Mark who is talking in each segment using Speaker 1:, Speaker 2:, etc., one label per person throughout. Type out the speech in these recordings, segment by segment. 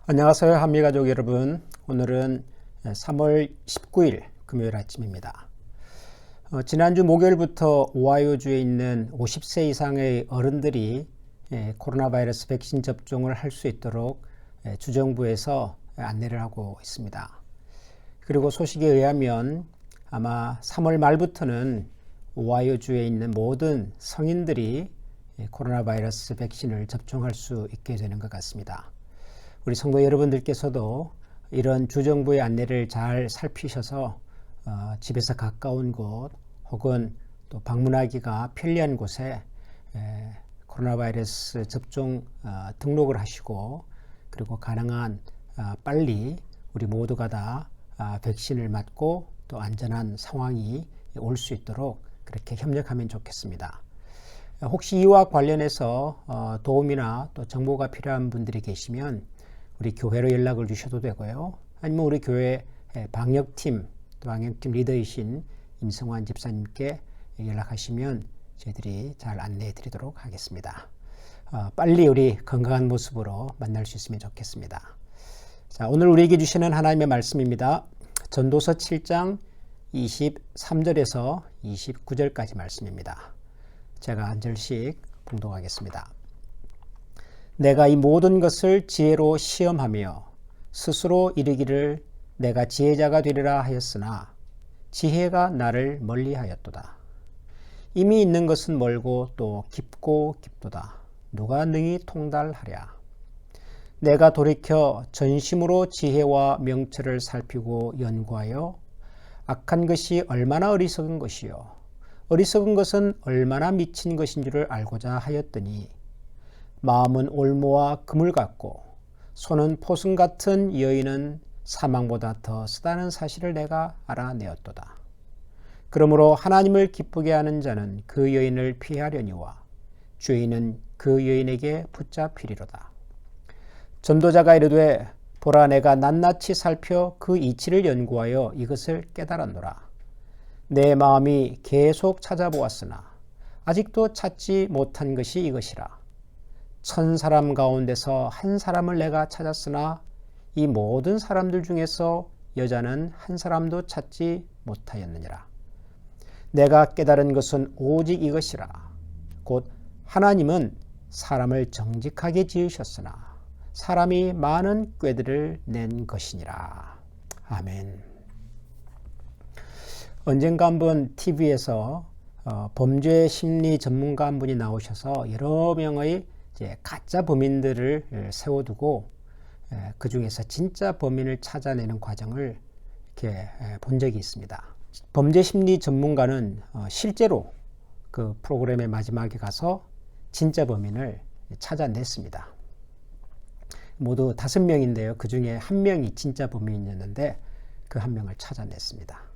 Speaker 1: 안녕하세요, 한미가족 여러분. 오늘은 3월 19일 금요일 아침입니다. 지난주 목요일부터 오하이오주에 있는 50세 이상의 어른들이 코로나 바이러스 백신 접종을 할 수 있도록 주정부에서 안내를 하고 있습니다. 그리고 소식에 의하면 아마 3월 말부터는 오하이오주에 있는 모든 성인들이 코로나 바이러스 백신을 접종할 수 있게 되는 것 같습니다. 우리 성도 여러분들께서도 이런 주정부의 안내를 잘 살피셔서 집에서 가까운 곳 혹은 또 방문하기가 편리한 곳에 코로나 바이러스 접종 등록을 하시고, 그리고 가능한 빨리 우리 모두가 다 백신을 맞고 또 안전한 상황이 올 수 있도록 그렇게 협력하면 좋겠습니다. 혹시 이와 관련해서 도움이나 또 정보가 필요한 분들이 계시면 우리 교회로 연락을 주셔도 되고요. 아니면 우리 교회 방역팀, 또 방역팀 리더이신 임성환 집사님께 연락하시면 저희들이 잘 안내해 드리도록 하겠습니다. 빨리 우리 건강한 모습으로 만날 수 있으면 좋겠습니다. 자, 오늘 우리에게 주시는 하나님의 말씀입니다. 전도서 7장 23절에서 29절까지 말씀입니다. 제가 한 절씩 봉독하겠습니다. 내가 이 모든 것을 지혜로 시험하며 스스로 이르기를 내가 지혜자가 되리라 하였으나 지혜가 나를 멀리하였도다. 이미 있는 것은 멀고 또 깊고 깊도다. 누가 능히 통달하랴. 내가 돌이켜 전심으로 지혜와 명철을 살피고 연구하여 악한 것이 얼마나 어리석은 것이요 어리석은 것은 얼마나 미친 것인 줄을 알고자 하였더니 마음은 올무와 금을 같고 손은 포승 같은 여인은 사망보다 더 쓰다는 사실을 내가 알아내었도다. 그러므로 하나님을 기쁘게 하는 자는 그 여인을 피하려니와 죄인은 그 여인에게 붙잡히리로다. 전도자가 이르되 보라, 내가 낱낱이 살펴 그 이치를 연구하여 이것을 깨달았노라. 내 마음이 계속 찾아보았으나 아직도 찾지 못한 것이 이것이라. 1000사람 가운데서 한 사람을 내가 찾았으나 이 모든 사람들 중에서 여자는 한 사람도 찾지 못하였느니라. 내가 깨달은 것은 오직 이것이라. 곧 하나님은 사람을 정직하게 지으셨으나 사람이 많은 꾀들을 낸 것이니라. 아멘. 언젠가 한번 TV에서 범죄 심리 전문가 한 분이 나오셔서 여러 명의 이제 가짜 범인들을 세워두고 그 중에서 진짜 범인을 찾아내는 과정을 이렇게 본 적이 있습니다. 범죄 심리 전문가는 실제로 그 프로그램의 마지막에 가서 진짜 범인을 찾아냈습니다. 모두 5명인데요. 그 중에 1명이 진짜 범인이었는데 그 1명을 찾아냈습니다.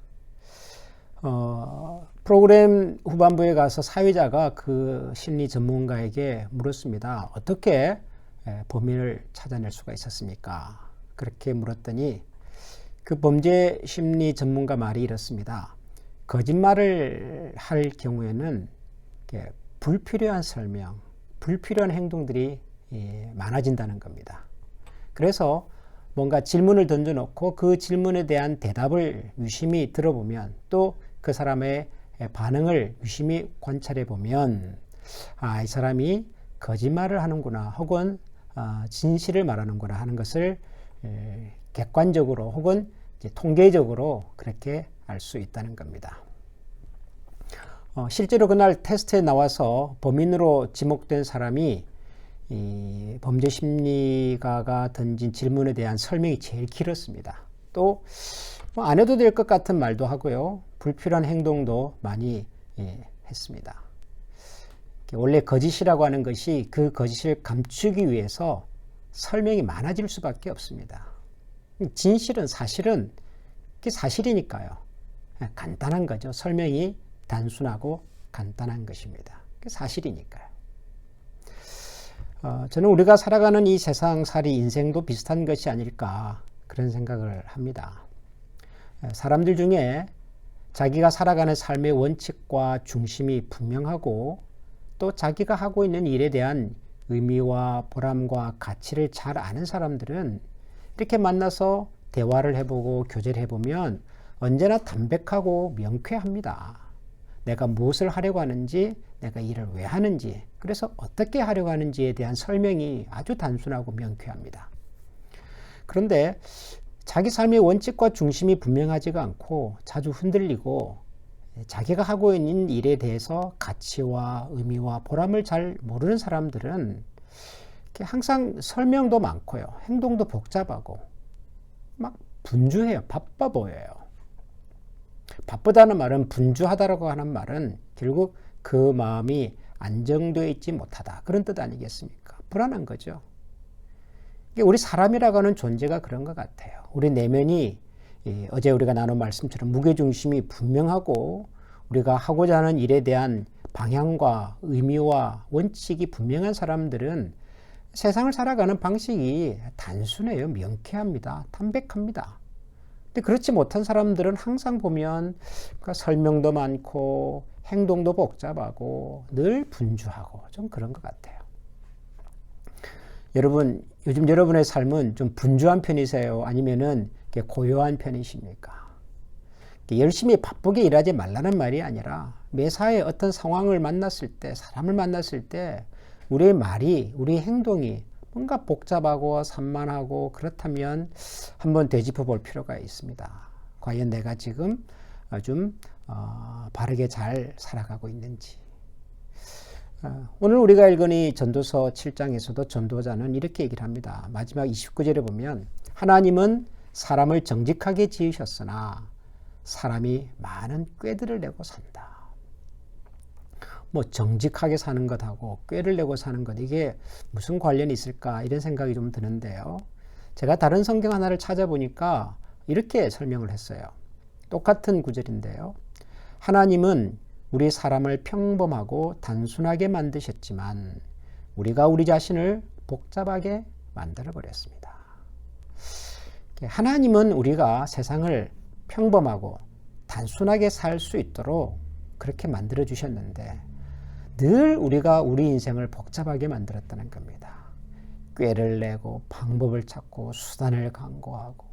Speaker 1: 프로그램 후반부에 가서 사회자가 그 심리 전문가에게 물었습니다. 어떻게 범인을 찾아낼 수가 있었습니까? 그렇게 물었더니 그 범죄 심리 전문가 말이 이렇습니다. 거짓말을 할 경우에는 불필요한 설명, 불필요한 행동들이 많아진다는 겁니다. 그래서 뭔가 질문을 던져놓고 그 질문에 대한 대답을 유심히 들어보면, 또 그 사람의 반응을 유심히 관찰해 보면, 이 사람이 거짓말을 하는구나, 혹은 진실을 말하는구나 하는 것을 객관적으로 혹은 이제 통계적으로 그렇게 알 수 있다는 겁니다. 실제로 그날 테스트에 나와서 범인으로 지목된 사람이 이 범죄 심리가가 던진 질문에 대한 설명이 제일 길었습니다. 또 안 해도 될 것 같은 말도 하고요. 불필요한 행동도 많이 했습니다. 원래 거짓이라고 하는 것이 그 거짓을 감추기 위해서 설명이 많아질 수밖에 없습니다. 진실은 사실은 사실이니까요. 간단한 거죠. 설명이 단순하고 간단한 것입니다. 사실이니까요. 저는 우리가 살아가는 이 세상살이 인생도 비슷한 것이 아닐까 그런 생각을 합니다. 사람들 중에 자기가 살아가는 삶의 원칙과 중심이 분명하고 또 자기가 하고 있는 일에 대한 의미와 보람과 가치를 잘 아는 사람들은 이렇게 만나서 대화를 해보고 교제를 해보면 언제나 담백하고 명쾌합니다. 내가 무엇을 하려고 하는지, 내가 일을 왜 하는지, 그래서 어떻게 하려고 하는지에 대한 설명이 아주 단순하고 명쾌합니다. 그런데 자기 삶의 원칙과 중심이 분명하지가 않고 자주 흔들리고 자기가 하고 있는 일에 대해서 가치와 의미와 보람을 잘 모르는 사람들은 항상 설명도 많고요. 행동도 복잡하고 막 분주해요. 바빠 보여요. 바쁘다는 말은 분주하다라고 하는 말은 결국 그 마음이 안정되어 있지 못하다. 그런 뜻 아니겠습니까? 불안한 거죠. 우리 사람이라고 하는 존재가 그런 것 같아요. 우리 내면이 어제 우리가 나눈 말씀처럼 무게중심이 분명하고 우리가 하고자 하는 일에 대한 방향과 의미와 원칙이 분명한 사람들은 세상을 살아가는 방식이 단순해요. 명쾌합니다. 담백합니다. 근데 그렇지 못한 사람들은 항상 보면 설명도 많고 행동도 복잡하고 늘 분주하고 좀 그런 것 같아요. 여러분, 요즘 여러분의 삶은 좀 분주한 편이세요? 아니면은 고요한 편이십니까? 열심히 바쁘게 일하지 말라는 말이 아니라 매사에 어떤 상황을 만났을 때, 사람을 만났을 때 우리의 말이, 우리의 행동이 뭔가 복잡하고 산만하고 그렇다면 한번 되짚어 볼 필요가 있습니다. 과연 내가 지금 좀 바르게 잘 살아가고 있는지. 오늘 우리가 읽은 이 전도서 7장에서도 전도자는 이렇게 얘기를 합니다. 마지막 29절에 보면 하나님은 사람을 정직하게 지으셨으나 사람이 많은 꾀들을 내고 산다. 뭐 정직하게 사는 것하고 꾀를 내고 사는 것, 이게 무슨 관련이 있을까 이런 생각이 좀 드는데요. 제가 다른 성경 하나를 찾아보니까 이렇게 설명을 했어요. 똑같은 구절인데요. 하나님은 우리 사람을 평범하고 단순하게 만드셨지만 우리가 우리 자신을 복잡하게 만들어 버렸습니다. 하나님은 우리가 세상을 평범하고 단순하게 살 수 있도록 그렇게 만들어 주셨는데 늘 우리가 우리 인생을 복잡하게 만들었다는 겁니다. 꾀를 내고 방법을 찾고 수단을 강구하고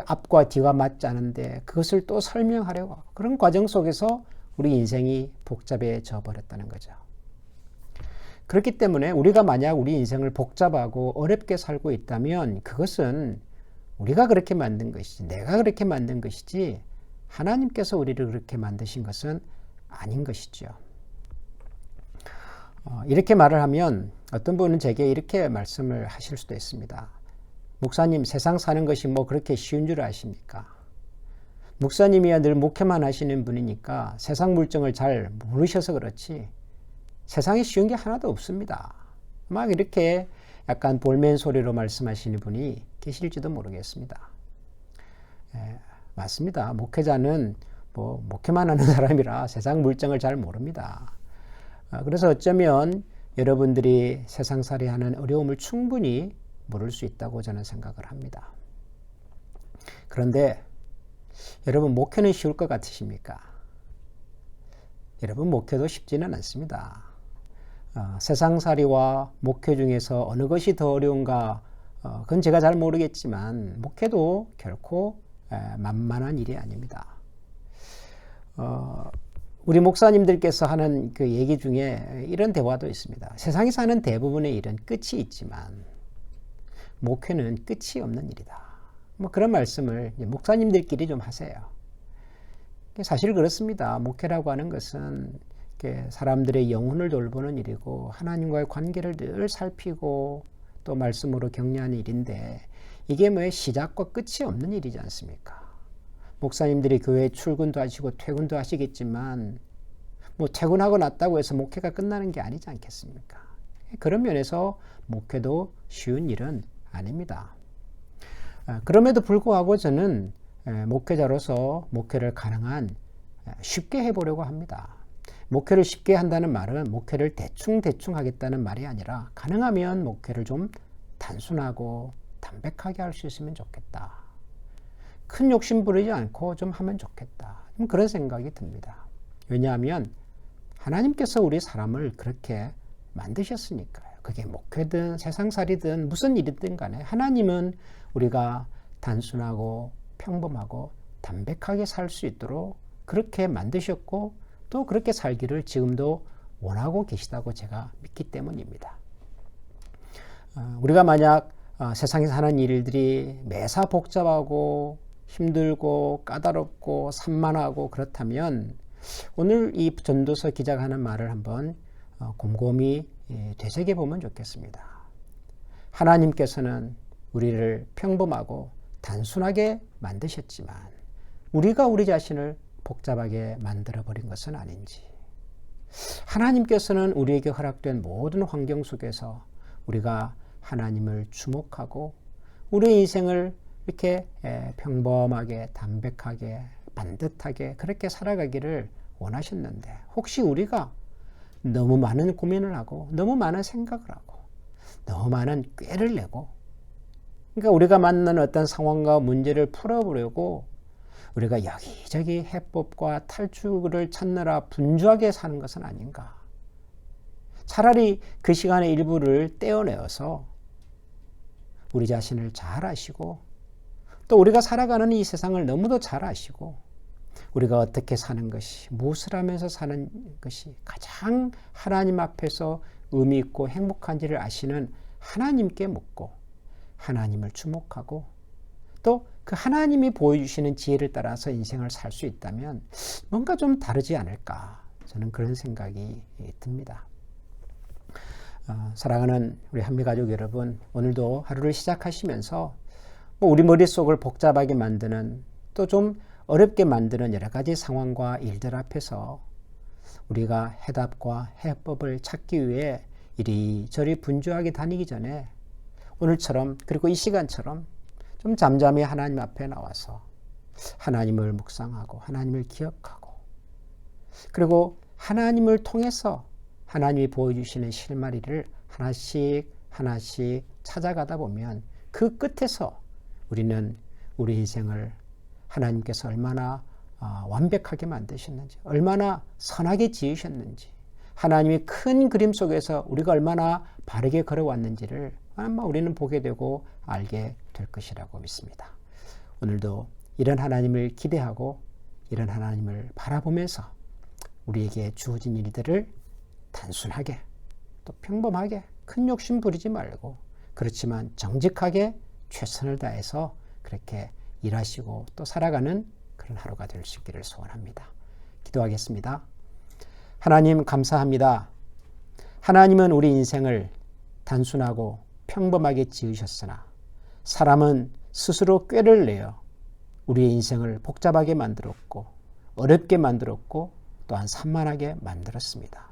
Speaker 1: 앞과 뒤가 맞지 않은데 그것을 또 설명하려고 하고 그런 과정 속에서 우리 인생이 복잡해져 버렸다는 거죠. 그렇기 때문에 우리가 만약 우리 인생을 복잡하고 어렵게 살고 있다면 그것은 우리가 그렇게 만든 것이지, 내가 그렇게 만든 것이지 하나님께서 우리를 그렇게 만드신 것은 아닌 것이죠. 이렇게 말을 하면 어떤 분은 제게 이렇게 말씀을 하실 수도 있습니다. 목사님, 세상 사는 것이 뭐 그렇게 쉬운 줄 아십니까? 목사님이야 늘 목회만 하시는 분이니까 세상 물정을 잘 모르셔서 그렇지 세상에 쉬운 게 하나도 없습니다. 막 이렇게 약간 볼멘 소리로 말씀하시는 분이 계실지도 모르겠습니다. 맞습니다. 목회자는 뭐 목회만 하는 사람이라 세상 물정을 잘 모릅니다. 그래서 어쩌면 여러분들이 세상살이 하는 어려움을 충분히 모를 수 있다고 저는 생각을 합니다. 그런데 여러분, 목회는 쉬울 것 같으십니까? 여러분, 목회도 쉽지는 않습니다. 세상살이와 목회 중에서 어느 것이 더 어려운가, 그건 제가 잘 모르겠지만 목회도 결코 만만한 일이 아닙니다. 우리 목사님들께서 하는 그 얘기 중에 이런 대화도 있습니다. 세상에 사는 대부분의 일은 끝이 있지만 목회는 끝이 없는 일이다. 뭐 그런 말씀을 목사님들끼리 좀 하세요. 사실 그렇습니다. 목회라고 하는 것은 사람들의 영혼을 돌보는 일이고 하나님과의 관계를 늘 살피고 또 말씀으로 격려하는 일인데 이게 뭐 시작과 끝이 없는 일이지 않습니까? 목사님들이 교회에 출근도 하시고 퇴근도 하시겠지만 뭐 퇴근하고 났다고 해서 목회가 끝나는 게 아니지 않겠습니까? 그런 면에서 목회도 쉬운 일은 아닙니다. 그럼에도 불구하고 저는 목회자로서 목회를 가능한 쉽게 해보려고 합니다. 목회를 쉽게 한다는 말은 목회를 대충 하겠다는 말이 아니라 가능하면 목회를 좀 단순하고 담백하게 할 수 있으면 좋겠다. 큰 욕심 부리지 않고 좀 하면 좋겠다. 그런 생각이 듭니다. 왜냐하면 하나님께서 우리 사람을 그렇게 만드셨으니까요. 그게 목회든 세상살이든 무슨 일이든 간에 하나님은 우리가 단순하고 평범하고 담백하게 살 수 있도록 그렇게 만드셨고 또 그렇게 살기를 지금도 원하고 계시다고 제가 믿기 때문입니다. 우리가 만약 세상에서 하는 일들이 매사 복잡하고 힘들고 까다롭고 산만하고 그렇다면 오늘 이 전도서 기자가 하는 말을 한번 곰곰이 되새겨 보면 좋겠습니다. 하나님께서는 우리를 평범하고 단순하게 만드셨지만 우리가 우리 자신을 복잡하게 만들어버린 것은 아닌지, 하나님께서는 우리에게 허락된 모든 환경 속에서 우리가 하나님을 주목하고 우리의 인생을 이렇게 평범하게 담백하게 반듯하게 그렇게 살아가기를 원하셨는데, 혹시 우리가 너무 많은 고민을 하고 너무 많은 생각을 하고 너무 많은 꾀를 내고, 그러니까 우리가 만나는 어떤 상황과 문제를 풀어보려고 우리가 여기저기 해법과 탈출을 찾느라 분주하게 사는 것은 아닌가. 차라리 그 시간의 일부를 떼어내어서 우리 자신을 잘 아시고 또 우리가 살아가는 이 세상을 너무도 잘 아시고 우리가 어떻게 사는 것이, 무엇을 하면서 사는 것이 가장 하나님 앞에서 의미 있고 행복한지를 아시는 하나님께 묻고 하나님을 주목하고 또 그 하나님이 보여주시는 지혜를 따라서 인생을 살 수 있다면 뭔가 좀 다르지 않을까, 저는 그런 생각이 듭니다. 사랑하는 우리 한미가족 여러분, 오늘도 하루를 시작하시면서 우리 머릿속을 복잡하게 만드는 또 좀 어렵게 만드는 여러 가지 상황과 일들 앞에서 우리가 해답과 해법을 찾기 위해 이리저리 분주하게 다니기 전에 오늘처럼 그리고 이 시간처럼 좀 잠잠히 하나님 앞에 나와서 하나님을 묵상하고 하나님을 기억하고 그리고 하나님을 통해서 하나님이 보여주시는 실마리를 하나씩 하나씩 찾아가다 보면 그 끝에서 우리는 우리 인생을 하나님께서 얼마나 완벽하게 만드셨는지, 얼마나 선하게 지으셨는지, 하나님의 큰 그림 속에서 우리가 얼마나 바르게 걸어왔는지를 아마 우리는 보게 되고 알게 될 것이라고 믿습니다. 오늘도 이런 하나님을 기대하고 이런 하나님을 바라보면서 우리에게 주어진 일들을 단순하게 또 평범하게 큰 욕심 부리지 말고, 그렇지만 정직하게 최선을 다해서 그렇게 일하시고 또 살아가는 그런 하루가 될 수 있기를 소원합니다. 기도하겠습니다. 하나님 감사합니다. 하나님은 우리 인생을 단순하고 평범하게 지으셨으나 사람은 스스로 꾀를 내어 우리의 인생을 복잡하게 만들었고 어렵게 만들었고 또한 산만하게 만들었습니다.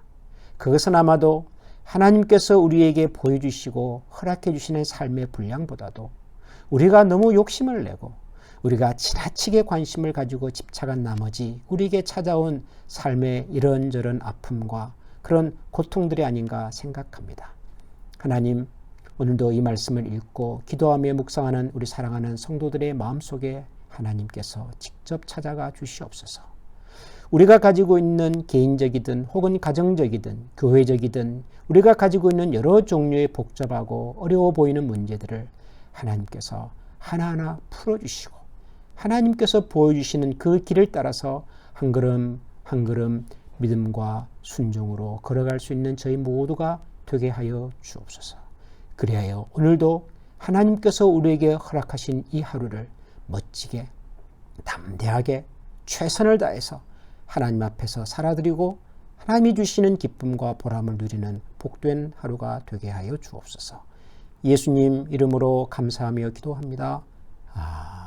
Speaker 1: 그것은 아마도 하나님께서 우리에게 보여주시고 허락해 주시는 삶의 분량보다도 우리가 너무 욕심을 내고 우리가 지나치게 관심을 가지고 집착한 나머지 우리에게 찾아온 삶의 이런저런 아픔과 그런 고통들이 아닌가 생각합니다. 하나님, 오늘도 이 말씀을 읽고 기도하며 묵상하는 우리 사랑하는 성도들의 마음속에 하나님께서 직접 찾아가 주시옵소서. 우리가 가지고 있는 개인적이든 혹은 가정적이든 교회적이든 우리가 가지고 있는 여러 종류의 복잡하고 어려워 보이는 문제들을 하나님께서 하나하나 풀어주시고 하나님께서 보여주시는 그 길을 따라서 한 걸음 한 걸음 믿음과 순종으로 걸어갈 수 있는 저희 모두가 되게 하여 주옵소서. 그리하여 오늘도 하나님께서 우리에게 허락하신 이 하루를 멋지게 담대하게 최선을 다해서 하나님 앞에서 살아드리고 하나님이 주시는 기쁨과 보람을 누리는 복된 하루가 되게 하여 주옵소서. 예수님 이름으로 감사하며 기도합니다. 아멘.